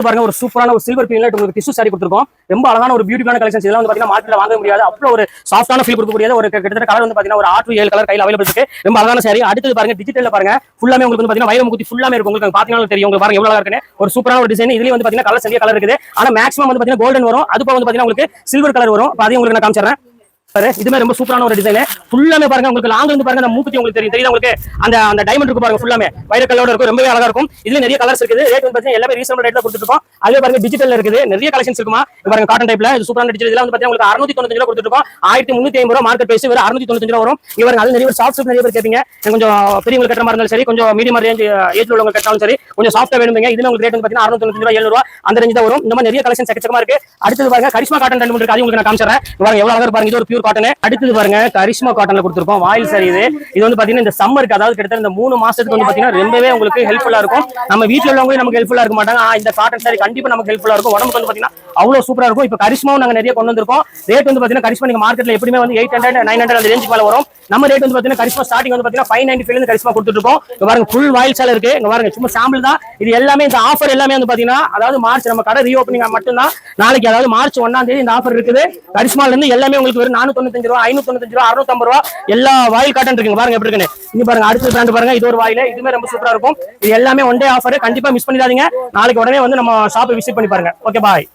பாருங்க ஒரு சூப்பரான ஒரு சில்வர் பீன்ல உங்களுக்கு டிஷ்யூ சாரி கொடுத்துருக்கோம். ரொம்ப அழகான ஒரு பியூட்டிஃபுல்லான கலெக்ஷன்ஸ். இதெல்லாம் வந்து பாத்தீங்கன்னா மார்க்கெட்ல வாங்க முடியாது. அவ்வளவு ஒரு சாஃப்டான ஃபீல் கொடுக்கக்கூடிய ஒரு கிட்டத்தட்ட கலர் வந்து பாத்தீங்கன்னா ஒரு 6 to 7 கலர் கையில அவைலபிள் இருக்கு. ரொம்ப அழகான சாரி. அடுத்து பாருங்க டிஜிட்டல்ல பாருங்க ஃபுல்லாமே உங்களுக்கு வந்து பாத்தீங்கன்னா வைரம் முகுத்தி ஃபுல்லாமே இருக்கும். உங்களுக்கு பாத்தீங்கன்னா தெரியும். உங்களுக்கு பாருங்க எவ்வளவு அழகா இருக்குன்னு. ஒரு சூப்பரான ஒரு டிசைன். இதுலயே வந்து பாத்தீங்கன்னா கலர் நிறைய கலர் இருக்குது. ஆனா மேக்ஸிமம் வந்து பாத்தீங்கன்னா கோல்டன் வரும். அது போக வந்து பாத்தீங்கன்னா உங்களுக்கு சில்வர் கலர் வரும். அதையும் உங்களுக்கு நான் காமிச்சறேன். இதுமே ரொம்ப சூப்பரான ஒரு டிசைன். ஃபுல்லாமே பாருங்க உங்களுக்கு லாங்ல இருந்து பாருங்க அந்த மூக்குத்தி உங்களுக்கு தெரியும் உங்களுக்கு அந்த அந்த டைமண்ட் இருக்கு பாருங்க ஃபுல்லாமே வைர கலரோட இருக்கும். ரொம்பவே அழகா இருக்கும். இதுல நிறைய கலர்ஸ் இருக்குது. ரேட் வந்து பாத்தீங்கன்னா எல்லாமே ரீசனபிள் ரேட்ல கொடுத்துருக்கோம். அதுவே பாருங்க டிஜிட்டல்ல இருக்குது. நிறைய கலெக்ஷன்ஸ் இருக்குமா. பாருங்க காட்டன் டைப்ல இது சூப்பரான டிஜிட்டல். இதெல்லாம் வந்து பாத்தீங்கன்னா உங்களுக்கு 695 ரூபாய் கொடுத்துருக்கோம். 1350 ரூபாய் மார்க்கெட் பிரைஸ் வெறும் 695 ரூபாய் வரும். இவங்க அது நிறைய சாஃப்ட் சில்க் நிறைய பேர் கேட்பீங்க. கொஞ்சம் பெரியவங்க கட்டற மாதிரி இருந்தாலும் சரி, கொஞ்சம் மீடியம் ரேஞ்ச் ஏஜ்ல உள்ளவங்க கட்டாலும் சரி, கொஞ்சம் சாஃப்ட்டா வேணுங்க. இதுல உங்களுக்கு ரேட் வந்து பாத்தீங்கன்னா 695 ரூபாய் 700 ரூபாய் அந்த ரேஞ்ச் தான் வரும். இந்த மாதிரி நிறைய கலெக்ஷன்ஸ் எக்கச்சக்கமா இருக்கு. அடுத்து பாருங்க கரிஷ்மா காட்டன் ரெண்டு இருக்கு. அது உங்களுக்கு நான் காமிச்சறேன். பாருங்க எவ்வளவு அழகா பாருங்க. இது ஒரு பியூர் காட்டன். அடுத்து பாருங்க கரிஷ்மா காட்டன்ல கொடுத்திருக்கோம். வாயில் சாரி இது வந்து பாத்தீங்கன்னா இந்த சம்மருக்கு அதாவது கிட்டத்தட்ட இந்த 3 மாசத்துக்கு வந்து பாத்தீங்கன்னா ரொம்பவே உங்களுக்கு ஹெல்ப்ஃபுல்லா இருக்கும். நம்ம வீட்ல உள்ளவங்க நமக்கு ஹெல்ப்ஃபுல்லா இருக்க மாட்டாங்க. இந்த காட்டன் சாரி கண்டிப்பா நமக்கு ஹெல்ப்ஃபுல்லா இருக்கும். உடம்புக்கு வந்து பாத்தீங்கன்னா அவ்வளவு சூப்பரா இருக்கும். இப்போ கரிஷ்மாவும் நாங்க நிறைய கொண்டு வந்திருக்கோம். ரேட் வந்து பாத்தீங்கன்னா கரிஷ்மா நீங்க மார்க்கெட்ல எப்பவுமே வந்து 800 900 அந்த ரேஞ்சுக்கு மேல வரும். நம்ம ரேட் வந்து பாத்தீங்கன்னா கரிஷ்மா ஸ்டார்டிங் வந்து பாத்தீங்கன்னா 595 ல இருந்து கரிஷ்மா கொடுத்துட்டு இருக்கோம். இங்க பாருங்க ஃபுல் வாயில் சால இருக்கு. இங்க பாருங்க சும்மா சாம்பிள் தான். இது எல்லாமே இந்த ஆஃபர் எல்லாமே வந்து பாத்தீங்கன்னா அதாவது மார்ச் நம்ம கடை ரீஓபனிங் மட்டும் தான். நாளைக்கு அதாவது மார்ச் 1ஆம் தேதி இந்த ஆஃபர் இருக்குது. கரிஷ்மால இருந்து எல்லாமே உங்களுக்கு வெறும் 495 ரூபாய் 595 ரூபாய் 650 ரூபாய் எல்லா வாயில் காட்டன் இருக்குங்க. பாருங்க எப்படி இருக்குன்னு. இங்க பாருங்க அடுத்த பிராண்ட் பாருங்க. இது ஒரு வாயில இதுமே ரொம்ப சூப்பரா இருக்கும். இது எல்லாமே ஒன் டே ஆஃபர். கண்டிப்பா மிஸ் பண்ணிடாதீங்க. நாளைக்கு உடனே வந்து நம்ம ஷாப்பை விசிட் பண்ணி பாருங்க. Okay bye.